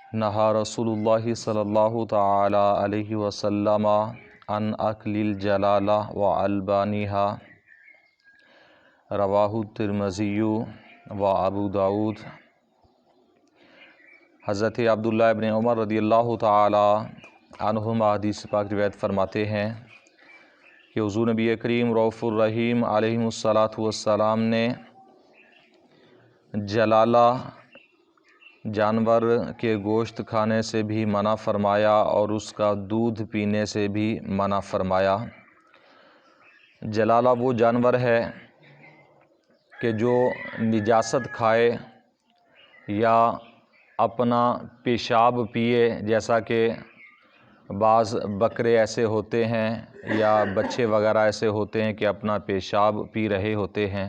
नहा रसूलुल्लाह सल्लल्लाहु ताला अलैहि वसल्लम अन अक्लिल जलाला व अलबानिहा रवाहु तिरमिज़ी व अबू दाऊद। हज़रत अब्दुल्लाह इब्न उमर रदियल्लाहु ताला अन्हुमा हदीस पाक रिवायत फरमाते हैं कि हुज़ूर नबी करीम रऊफ़ुर रहीम अलैहिस्सलातु वस्सलाम ने जलाला जानवर के गोश्त खाने से भी मना फरमाया और उसका दूध पीने से भी मना फरमाया। जलाला वो जानवर है कि जो निजासत खाए या अपना पेशाब पिए, जैसा कि बाज़ बकरे ऐसे होते हैं या बच्चे वगैरह ऐसे होते हैं कि अपना पेशाब पी रहे होते हैं,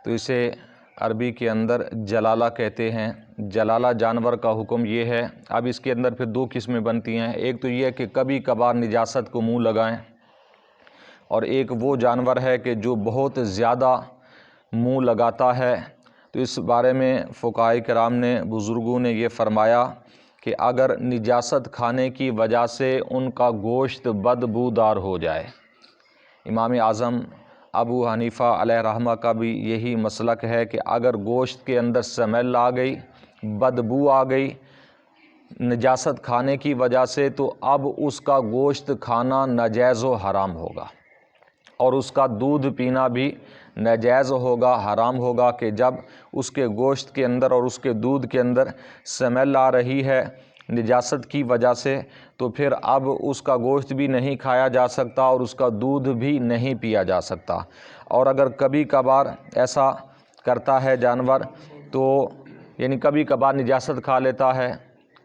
तो इसे अरबी के अंदर जलाला कहते हैं। जलाला जानवर का हुक्म ये है। अब इसके अंदर फिर दो किस्में बनती हैं। एक तो ये है कि कभी कभार निजासत को मुंह लगाएं, और एक वो जानवर है कि जो बहुत ज़्यादा मुंह लगाता है। तो इस बारे में फ़ुक़हाए किराम ने, बुज़ुर्गों ने ये फ़रमाया कि अगर निजासत खाने की वजह से उनका गोश्त बदबूदार हो जाए, इमाम आज़म अबू हनीफ़ा अलैहि रहमा का भी यही मसलक है कि अगर गोश्त के अंदर स्मेल आ गई, बदबू आ गई निजासत खाने की वजह से, तो अब उसका गोश्त खाना नाजायज़ व हराम होगा और उसका दूध पीना भी नाजायज़ होगा, हराम होगा। कि जब उसके गोश्त के अंदर और उसके दूध के अंदर स्मेल आ रही है निजासत की वजह से, तो फिर अब उसका गोश्त भी नहीं खाया जा सकता और उसका दूध भी नहीं पिया जा सकता। और अगर कभी कभार ऐसा करता है जानवर, तो यानी कभी कभार निजासत खा लेता है,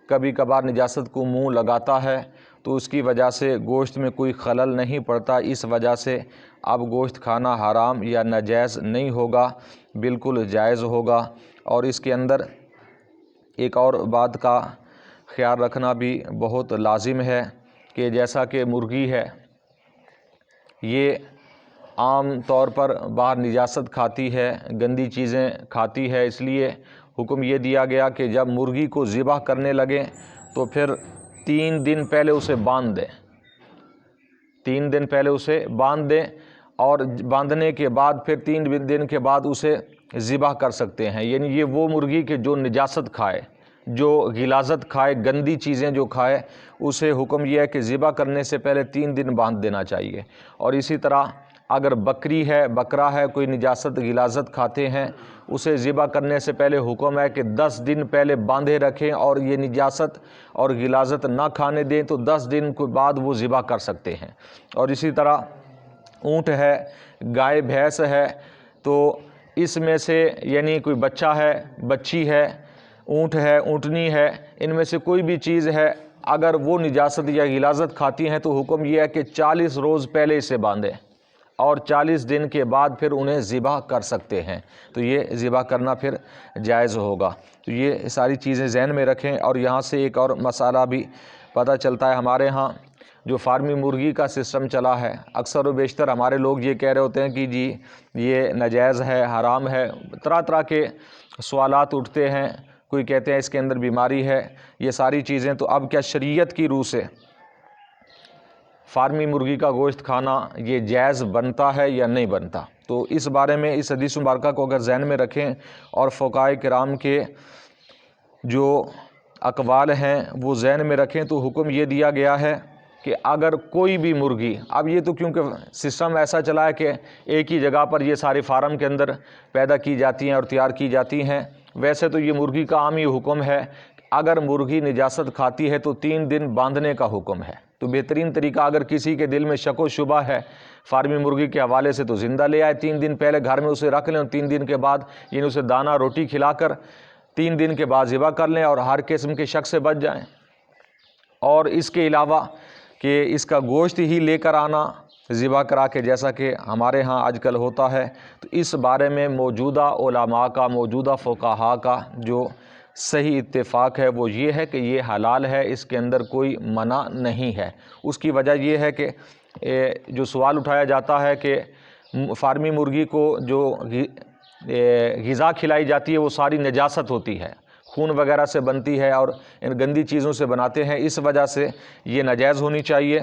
कभी कभार निजासत को मुंह लगाता है, तो उसकी वजह से गोश्त में कोई खलल नहीं पड़ता। इस वजह से अब गोश्त खाना हराम या नाजायज़ नहीं होगा, बिल्कुल जायज़ होगा। और इसके अंदर एक और बात का ख्याल रखना भी बहुत लाजिम है कि जैसा कि मुर्गी है, ये आम तौर पर बाहर निजासत खाती है, गंदी चीज़ें खाती है, इसलिए हुक्म ये दिया गया कि जब मुर्गी को ज़िबह करने लगें तो फिर 3 दिन पहले उसे बांध दें, 3 दिन पहले उसे बांध दें, और बांधने के बाद फिर 3 दिन के बाद उसे ज़िबह कर सकते हैं। यानी ये वो मुर्गी कि जो निजासत खाए, जो गिलाज़त खाए, गंदी चीज़ें जो खाए, उसे हुक्म यह है कि ज़िबह करने से पहले 3 दिन बांध देना चाहिए। और इसी तरह अगर बकरी है, बकरा है, कोई निजासत गिलाज़त खाते हैं, उसे ज़िबह करने से पहले हुक्म है कि 10 दिन पहले बांधे रखें और ये निजासत और गिलाज़त ना खाने दें, तो 10 दिन के बाद वो ज़िबह कर सकते हैं। और इसी तरह ऊँट है, गाय भैंस है, तो इसमें से यानी कोई बच्चा है, बच्ची है, ऊँट है, ऊँटनी है, इनमें से कोई भी चीज़ है, अगर वो निजासत या गिलाज़त खाती हैं तो हुक्म यह है कि 40 रोज़ पहले इसे बांधें और 40 दिन के बाद फिर उन्हें ज़िबह कर सकते हैं। तो ये ज़िबह करना फिर जायज़ होगा। तो ये सारी चीज़ें ज़हन में रखें। और यहाँ से एक और मसाला भी पता चलता है, हमारे यहाँ जो फार्मी मुर्गी का सिस्टम चला है, अक्सर व बेशतर हमारे लोग ये कह रहे होते हैं कि जी ये नाजायज़ है, हराम है, तरह तरह के सवालात उठते हैं। कोई कहते हैं इसके अंदर बीमारी है, ये सारी चीज़ें। तो अब क्या शरीयत की रूह से फार्मी मुर्गी का गोश्त खाना ये जायज़ बनता है या नहीं बनता? तो इस बारे में इस हदीस मुबारका को अगर जहन में रखें और फ़ुक़हाए किराम के जो अक़वाल हैं वो जहन में रखें, तो हुक्म ये दिया गया है कि अगर कोई भी मुर्गी, अब ये तो क्योंकि सिस्टम ऐसा चला है कि एक ही जगह पर ये सारे फार्म के अंदर पैदा की जाती हैं और तैयार की जाती हैं, वैसे तो ये मुर्गी का आम ही हुक्म है, अगर मुर्गी निजासत खाती है तो 3 दिन बांधने का हुक्म है। तो बेहतरीन तरीका, अगर किसी के दिल में शक व शुबा है फार्मी मुर्गी के हवाले से, तो ज़िंदा ले आए, 3 दिन पहले घर में उसे रख लें, 3 दिन के बाद यानी उसे दाना रोटी खिलाकर 3 दिन के बाद ज़िबह कर लें और हर किस्म के शक से बच जाएं। और इसके अलावा कि इसका गोश्त ही लेकर आना ज़िबह करा के, जैसा कि हमारे यहाँ आजकल होता है, तो इस बारे में मौजूदा उलमा का, मौजूदा फ़ुक़हा का जो सही इत्तेफाक है वो ये है कि ये हलाल है, इसके अंदर कोई मना नहीं है। उसकी वजह ये है कि जो सवाल उठाया जाता है कि फार्मी मुर्गी को जो ग़िज़ा खिलाई जाती है वो सारी नजासत होती है, خون وغیرہ سے بنتی ہے اور ان گندی چیزوں سے بناتے ہیں، اس وجہ سے یہ ناجائز ہونی چاہیے۔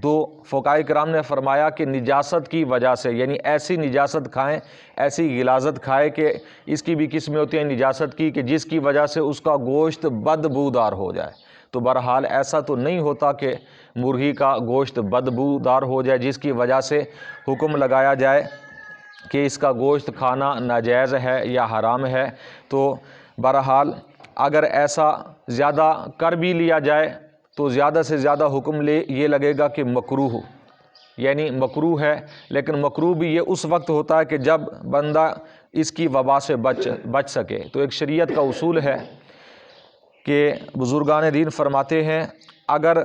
تو فقہاء کرام نے فرمایا کہ نجاست کی وجہ سے، یعنی ایسی نجاست کھائیں، ایسی غلاظت کھائے کہ اس کی بھی قسمیں ہوتی ہیں نجاست کی کہ جس کی وجہ سے اس کا گوشت بدبودار ہو جائے۔ تو بہرحال ایسا تو نہیں ہوتا کہ مرغی کا گوشت بدبودار ہو جائے جس کی وجہ سے حکم لگایا جائے کہ اس کا گوشت کھانا ناجائز ہے یا حرام ہے۔ تو بہرحال اگر ایسا زیادہ کر بھی لیا جائے تو زیادہ سے زیادہ حکم یہ لگے گا کہ مکروہ، یعنی مکروہ ہے، لیکن مکروہ بھی یہ اس وقت ہوتا ہے کہ جب بندہ اس کی وبا سے بچ سکے۔ تو ایک شریعت کا اصول ہے کہ بزرگان دین فرماتے ہیں اگر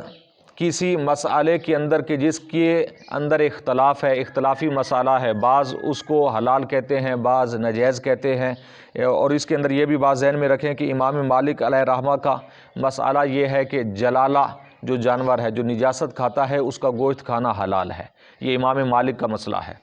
کسی مسئلے کے اندر کہ جس کے اندر اختلاف ہے، اختلافی مسئلہ ہے، بعض اس کو حلال کہتے ہیں، بعض ناجائز کہتے ہیں، اور اس کے اندر یہ بھی بات ذہن میں رکھیں کہ امام مالک علیہ رحمہ کا مسئلہ یہ ہے کہ جلالہ جو جانور ہے جو نجاست کھاتا ہے اس کا گوشت کھانا حلال ہے، یہ امام مالک کا مسئلہ ہے۔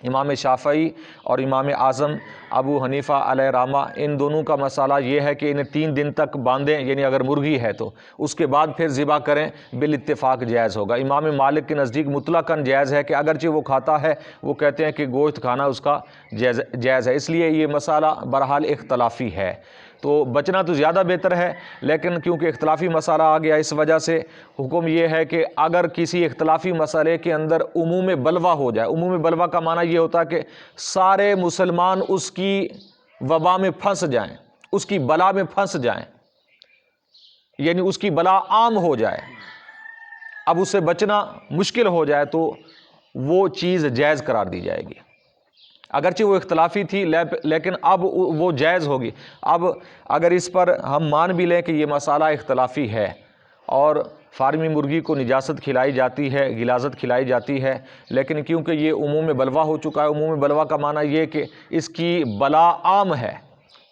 امام شافعی اور امام اعظم ابو حنیفہ علیہ رحمہ ان دونوں کا مسئلہ یہ ہے کہ انہیں 3 دن تک باندھیں، یعنی اگر مرغی ہے تو اس کے بعد پھر ذبح کریں، بالاتفاق جائز ہوگا۔ امام مالک کے نزدیک مطلقاً جائز ہے کہ اگرچہ وہ کھاتا ہے، وہ کہتے ہیں کہ گوشت کھانا اس کا جائز ہے، اس لیے یہ مسئلہ بہرحال اختلافی ہے۔ تو بچنا تو زیادہ بہتر ہے، لیکن کیونکہ اختلافی مسئلہ آ گیا اس وجہ سے حکم یہ ہے کہ اگر کسی اختلافی مسئلے کے اندر عموم بلوہ ہو جائے، عموم بلوہ کا معنی یہ ہوتا ہے کہ سارے مسلمان اس کی وبا میں پھنس جائیں، اس کی بلا میں پھنس جائیں، یعنی اس کی بلا عام ہو جائے، اب اس سے بچنا مشکل ہو جائے تو وہ چیز جائز قرار دی جائے گی۔ اگرچہ وہ اختلافی تھی لیکن اب وہ جائز ہوگی۔ اب اگر اس پر ہم مان بھی لیں کہ یہ مسئلہ اختلافی ہے اور فارمی مرغی کو نجاست کھلائی جاتی ہے، غلاظت کھلائی جاتی ہے، لیکن کیونکہ یہ عموم بلوہ ہو چکا ہے، عموم بلوہ کا معنی یہ کہ اس کی بلا عام ہے،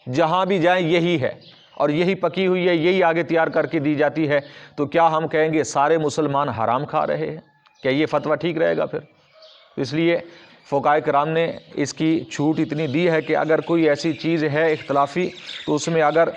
جہاں بھی جائیں یہی ہے اور یہی پکی ہوئی ہے، یہی آگے تیار کر کے دی جاتی ہے، تو کیا ہم کہیں گے سارے مسلمان حرام کھا رہے ہیں؟ کیا یہ فتویٰ ٹھیک رہے گا پھر؟ اس لیے فقہاء کرام نے اس کی چھوٹ اتنی دی ہے کہ اگر کوئی ایسی چیز ہے اختلافی تو اس میں اگر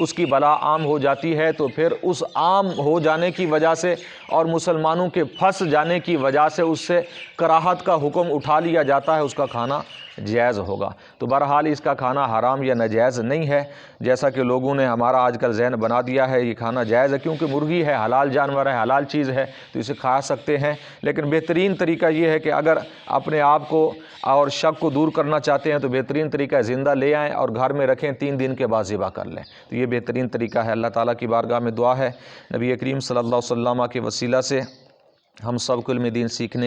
اس کی بلا عام ہو جاتی ہے تو پھر اس عام ہو جانے کی وجہ سے اور مسلمانوں کے پھنس جانے کی وجہ سے اس سے کراہت کا حکم اٹھا لیا جاتا ہے، اس کا کھانا جائز ہوگا۔ تو بہرحال اس کا کھانا حرام یا ناجائز نہیں ہے، جیسا کہ لوگوں نے ہمارا آج کل ذہن بنا دیا ہے، یہ کھانا جائز ہے کیونکہ مرغی ہے، حلال جانور ہے، حلال چیز ہے تو اسے کھا سکتے ہیں۔ لیکن بہترین طریقہ یہ ہے کہ اگر اپنے آپ کو اور شک کو دور کرنا چاہتے ہیں تو بہترین طریقہ زندہ لے آئیں اور گھر میں رکھیں، 3 دن کے بعد ذبح کر لیں، تو یہ بہترین طریقہ ہے۔ اللہ تعالیٰ کی بارگاہ میں دعا ہے نبی کریم صلی اللہ علیہ وسلم کے وسیلہ سے ہم سب کو علم دین سیکھنے